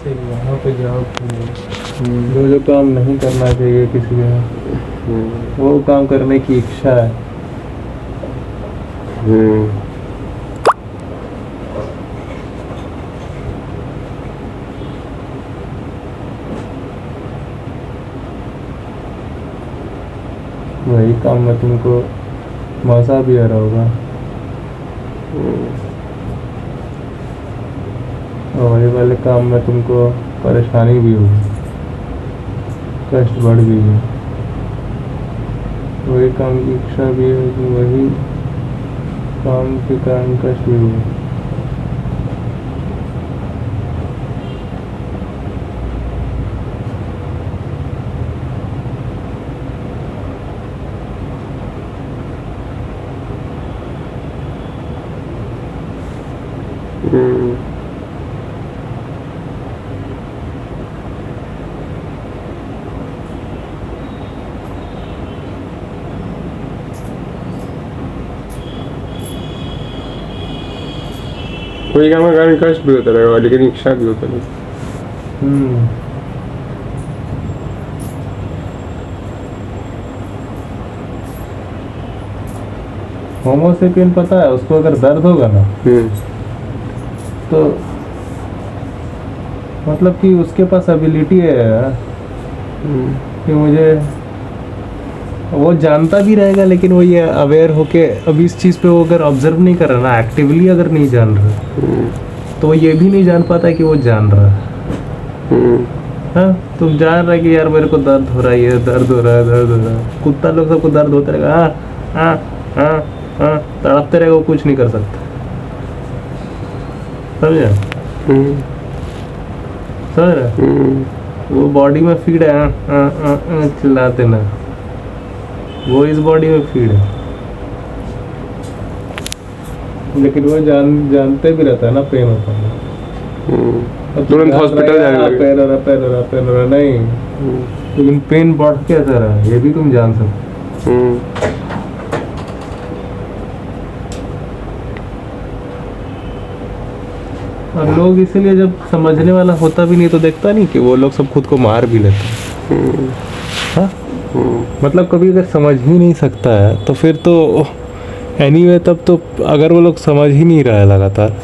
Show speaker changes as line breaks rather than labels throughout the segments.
चाहिए वहाँ पे जाओ। जो जो काम नहीं करना चाहिए किसी का, वो काम करने की इच्छा है। वही काम में तुमको मजा भी आ रहा होगा, और वही वाले काम में तुमको परेशानी भी होगी, कष्ट बढ़ भी है। वही काम की इच्छा भी है, वही काम के कारण कष्ट भी हुआ।
कोई काम का कारण कष्ट भी होता रहेगा, लेकिन इच्छा भी होता नहीं।
होमोसेपियन पता है उसको, अगर दर्द होगा ना तो मतलब कि उसके पास एबिलिटी है कि मुझे, वो जानता भी रहेगा लेकिन वो ये अवेयर होके अब इस चीज़ पे वो अगर ऑब्जर्व नहीं कर रहा ना, एक्टिवली अगर नहीं जान रहा तो वो ये भी नहीं जान पाता कि वो जान रहा है। हाँ, तुम जान रहे कि यार मेरे को दर्द हो रहा है, ये दर्द हो रहा है, दर्द हो रहा है। कुत्ता लोग सबको दर्द होता रहेगा, हाँ हाँ हाँ हाँ, तड़पते रहेगा, वो कुछ नहीं कर सकता। समझे? समझ रहे? वो बॉडी में फीड है, चिल्लाते ना, वो इस बॉडी में फीड है, लेकिन वो जानते भी रहता है ना पेन होता है,
तुरंत हॉस्पिटल जाने लगे।
पेन हो रहा नहीं, लेकिन पेन बढ़ कैसा रहा है ये भी तुम जान सकते। और लोग इसीलिए जब समझने वाला होता भी नहीं तो देखता नहीं कि वो लोग सब खुद को मार भी लेते हैं। हाँ? मतलब कभी अगर समझ ही नहीं सकता है तो फिर तो एनीवे तब तो अगर वो लोग समझ ही नहीं रहा है लगातार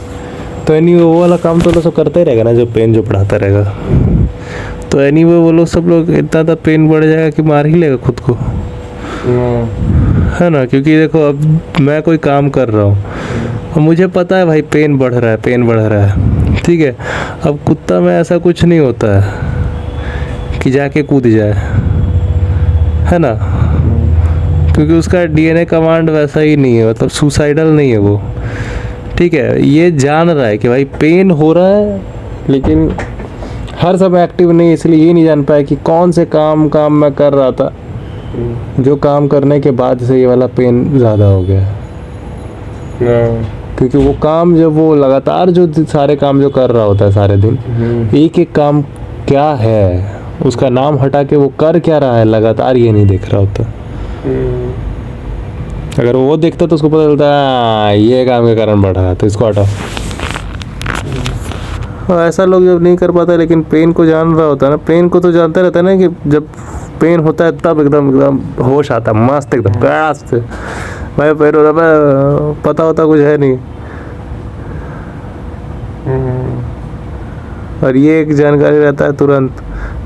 तो एनीवे वो वाला काम तो लोग सब करता ही रहेगा ना, जो पेन जो पढ़ाता रहेगा। तो एनीवे वो लोग सब लोग इतना पेन बढ़ जाएगा कि मार ही लेगा खुद को, है ना। क्योंकि देखो अब मैं कोई काम कर रहा हूँ और मुझे पता है भाई पेन बढ़ रहा है, पेन बढ़ रहा है, ठीक है। अब कुत्ता में ऐसा कुछ नहीं होता है कि जाके कूद जाए, है ना, क्योंकि उसका डीएनए कमांड वैसा ही नहीं है, मतलब सुसाइडल नहीं है वो, ठीक है। ये जान रहा है कि भाई पेन हो रहा है, लेकिन हर समय एक्टिव नहीं, इसलिए ये नहीं जान पाया कि कौन से काम मैं कर रहा था जो काम करने के बाद से ये वाला पेन ज़्यादा हो गया। क्योंकि वो काम जब वो लगातार जो सारे काम जो कर रहा होता है सारे दिन, एक एक काम क्या है उसका नाम हटा के वो कर क्या रहा है लगातार, ये नहीं देख रहा होता। अगर वो देखता तो उसको पता चलता है ये काम के कारण बढ़ रहा है तो इसको हटाओ। ऐसा लोग जब नहीं कर पाता, लेकिन पेन को जान रहा होता है ना, पेन को तो जानता रहता है ना कि जब पेन होता है तब एकदम होश आता है, मस्त एकदम प्यास से भाई पेन हो रहा है, पता होता कुछ है नहीं। और ये एक जानकारी रहता है तुरंत,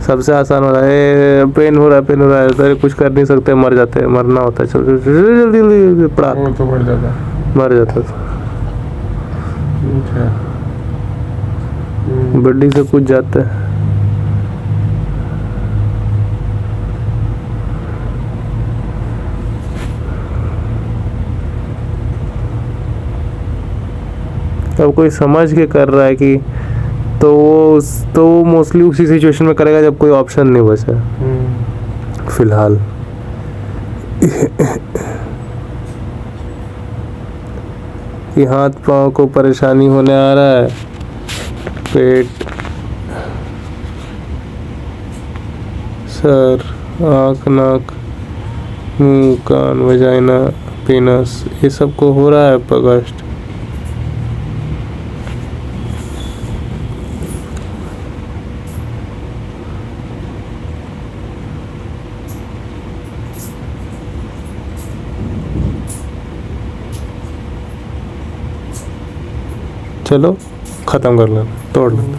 सबसे आसान हो रहा है, पेन हो रहा है तो कुछ कर नहीं सकते, मर जाते हैं, मरना होता है, जल्दी पड़ा
तो बढ़ जाता,
मर जाता था, बड्डी से कूद जाते हैं। अब कोई समझ के कर रहा है कि तो वो मोस्टली उसी सिचुएशन में करेगा जब कोई ऑप्शन नहीं बचा फिलहाल। कि हाथ पाँव को परेशानी होने आ रहा है, पेट, सर, आँख, नाक, मुंह, कान, वजाइना, पेनस, ये सब को हो रहा है कष्ट। चलो ख़त्म कर लेना, तोड़ लेना।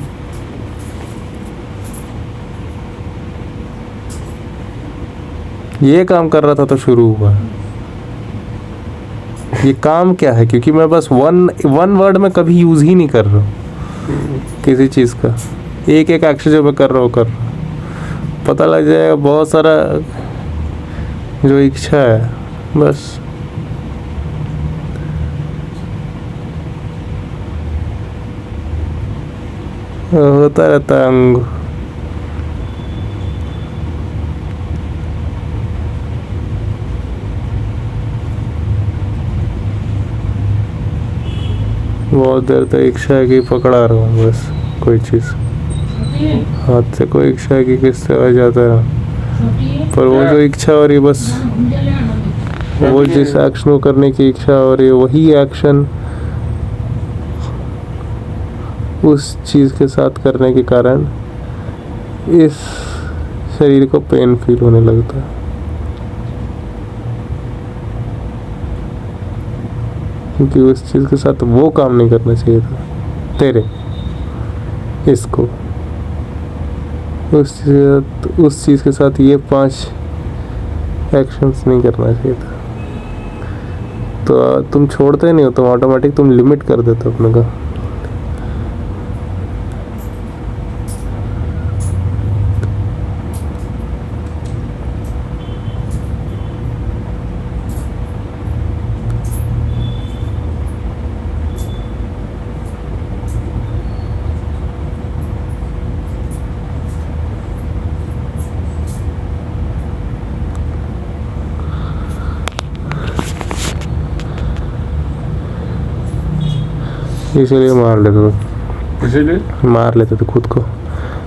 ये काम कर रहा था तो शुरू हुआ। ये काम क्या है, क्योंकि मैं बस वन वर्ड में कभी यूज़ ही नहीं कर रहा हूँ किसी चीज़ का। एक एक एक्शन जो मैं कर रहा हूँ पता लग जाएगा। बहुत सारा जो इच्छा है बस होता रहता है अंग। बहुत देर तक इच्छा है कि पकड़ा रहा हूँ बस कोई चीज़, हाथ से कोई इच्छा है कि किससे आ जाता रहा, पर वो जो इच्छा हो रही है बस वो जिस एक्शन को करने की इच्छा हो रही है वही एक्शन उस चीज़ के साथ करने के कारण इस शरीर को पेन फील होने लगता है। क्योंकि उस चीज़ के साथ वो काम नहीं करना चाहिए था तेरे, इसको उस चीज़ के साथ ये 5 एक्शंस नहीं करना चाहिए था। तो तुम छोड़ते नहीं हो, तुम ऑटोमेटिक तुम लिमिट कर देते हो अपने का। इसीलिए मार लेते थे,
इसीलिए
मार लेते थे खुद को।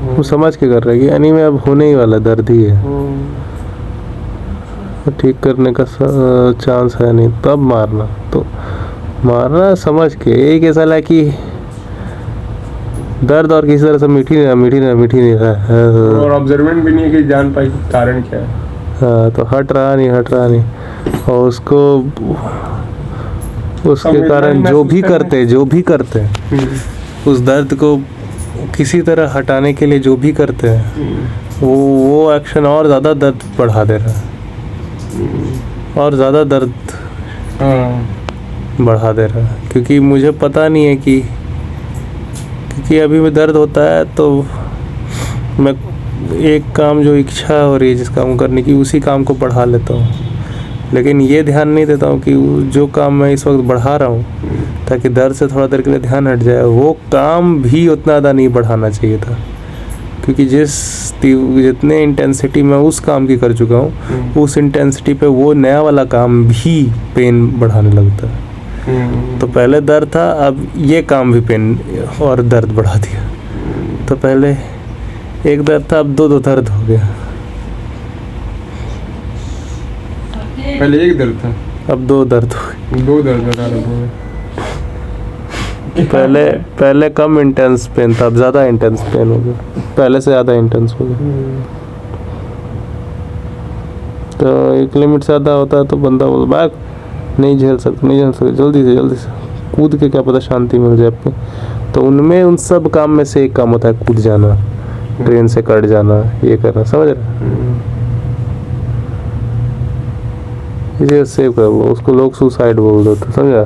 वो समझ के कर रहे कि एनीमे अब होने ही वाला, दर्द ही है, ठीक करने का चांस है नहीं, तब मारना। तो मारना समझ के, एक ऐसा है कि दर्द और किसी तरह से मिठी नहीं रहा है,
और ऑब्जर्वेंट भी नहीं है कि जान पाई कारण क्या है।
हाँ, तो हट रहा नहीं, और उसको उसके कारण जो भी करते हैं उस दर्द को किसी तरह हटाने के लिए जो भी करते हैं वो एक्शन और ज़्यादा दर्द बढ़ा दे रहा है, और ज़्यादा दर्द बढ़ा दे रहा है। क्योंकि मुझे पता नहीं है क्योंकि अभी में दर्द होता है तो मैं एक काम जो इच्छा हो रही है जिस काम करने की उसी काम को बढ़ा लेता हूँ, लेकिन ये ध्यान नहीं देता हूँ कि जो काम मैं इस वक्त बढ़ा रहा हूँ ताकि दर्द से थोड़ा देर के लिए ध्यान हट जाए, वो काम भी उतना ज़्यादा नहीं बढ़ाना चाहिए था। क्योंकि जितने इंटेंसिटी मैं उस काम की कर चुका हूँ उस इंटेंसिटी पे वो नया वाला काम भी पेन बढ़ाने लगता है। तो पहले दर्द था, अब ये काम भी पेन और दर्द बढ़ा दिया। तो पहले एक दर्द था, अब दो दर्द हो गया।
पहले एक दर्द था,
अब 2 दर्द हो गए।
2 दर्द बता रहे।
पहले कम इंटेंस पेन था, अब ज़्यादा इंटेंस पेन हो गया, पहले से ज़्यादा इंटेंस हो गया। तो एक लिमिट से ज़्यादा होता है तो बंदा बोल बैक नहीं झेल सकते, जल्दी से कूद के क्या पता शांति मिल जाए अपनी। तो उनमें उन सब काम में से एक काम होता है कूद जाना, ट्रेन से कट जाना, ये करना, समझ रहे? इसे सेव कर, उसको लोग सुसाइड बोल देते, समझा?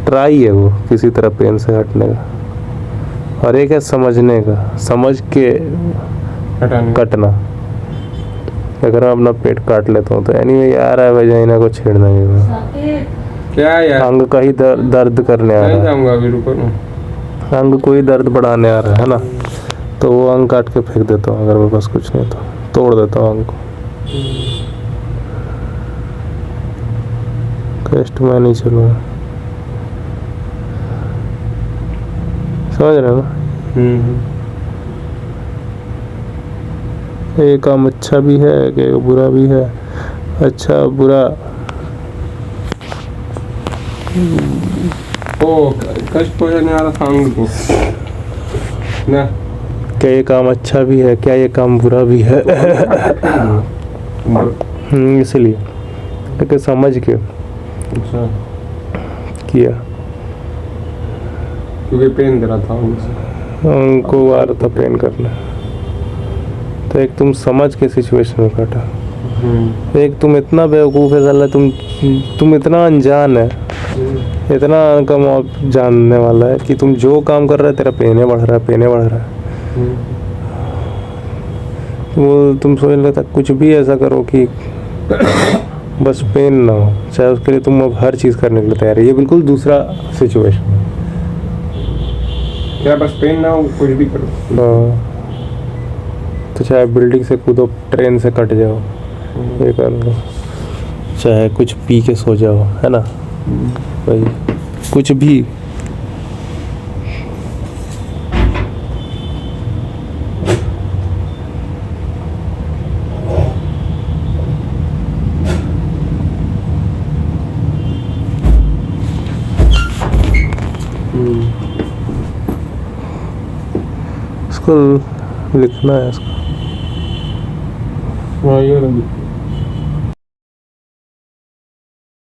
ट्राई है वो किसी तरह पेन से हटने का, और एक है समझने का, समझ के कटना। अगर मैं अपना पेट काट लेता हूँ तो एनीवे आ रहा है वजाइना को छेड़ना है,
क्या यार
अंग का ही दर्द करने आ रहा है,
अभी रुको ना।
अंग को ही दर्द बढ़ाने आ रहा है ना, तो वो अंग काट के फेंक देता हूँ। अगर मेरे पास कुछ नहीं तो तोड़ देता हूँ अंग को। टेस्ट मैं नहीं चलूँगा, समझ रहे हो ना? ये काम अच्छा भी है कि बुरा भी है। अच्छा बुरा
ओ कष्ट पहुंचाने वाला अंग को ना,
क्या ये काम अच्छा भी है, क्या ये काम बुरा भी है? इसलिए लेकिन समझ के
अच्छा
किया।
क्योंकि पेन दे रहा था उनसे।
उनको आ रहा था पेन करना। तो एक तुम समझ के सिचुएशन में काटा, एक तुम इतना बेवकूफ़ है साला, तुम इतना अनजान है, इतना कम जानने वाला है कि तुम जो काम कर रहे है तेरा पेने बढ़ रहा है, पेने बढ़ रहा है। वो तुम सोच लेता कुछ भी ऐसा करो कि बस पेन ना हो, चाहे उसके लिए तुम अब हर चीज़ करने के लिए तैयार है। ये बिल्कुल दूसरा सिचुएशन।
क्या बस पेन ना हो, कुछ भी करो।
हाँ, तो चाहे बिल्डिंग से कूदो, ट्रेन से कट जाओ, ये कर लो, चाहे कुछ पी के सो जाओ, है ना भाई, कुछ भी। इसको लिखना है इसको।
हाँ ये वाला भी।